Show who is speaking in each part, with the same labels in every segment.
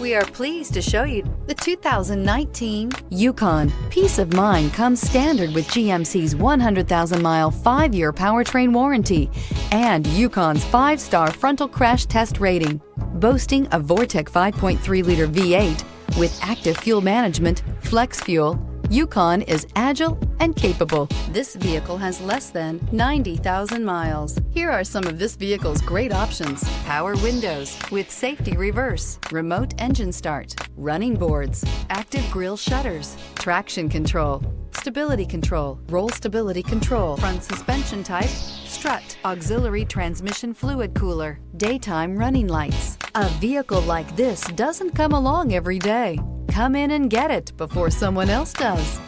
Speaker 1: We are pleased to show you the 2019 Yukon. Peace of mind comes standard with GMC's 100,000-mile, 5-year powertrain warranty and Yukon's 5-star frontal crash test rating. Boasting a Vortec 5.3-liter V8 with active fuel management, flex fuel, Yukon is agile and capable. This vehicle has less than 90,000 miles. Here are some of this vehicle's great options: power windows with safety reverse, remote engine start, running boards, active grille shutters, traction control, stability control, roll stability control, front suspension type, strut, auxiliary transmission fluid cooler, daytime running lights. A vehicle like this doesn't come along every day. Come in and get it before someone else does.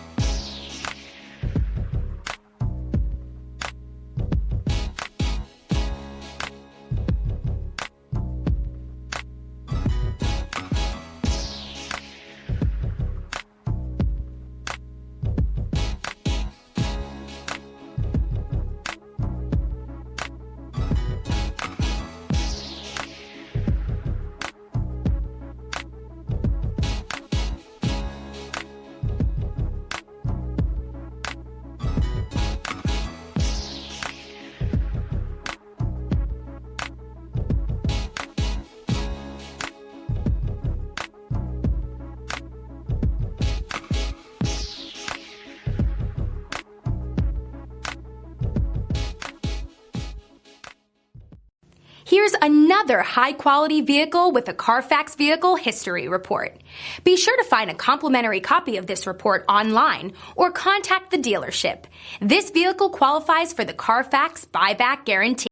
Speaker 2: Here's another high-quality vehicle with a Carfax Vehicle History Report. Be sure to find a complimentary copy of this report online or contact the dealership. This vehicle qualifies for the Carfax Buyback Guarantee.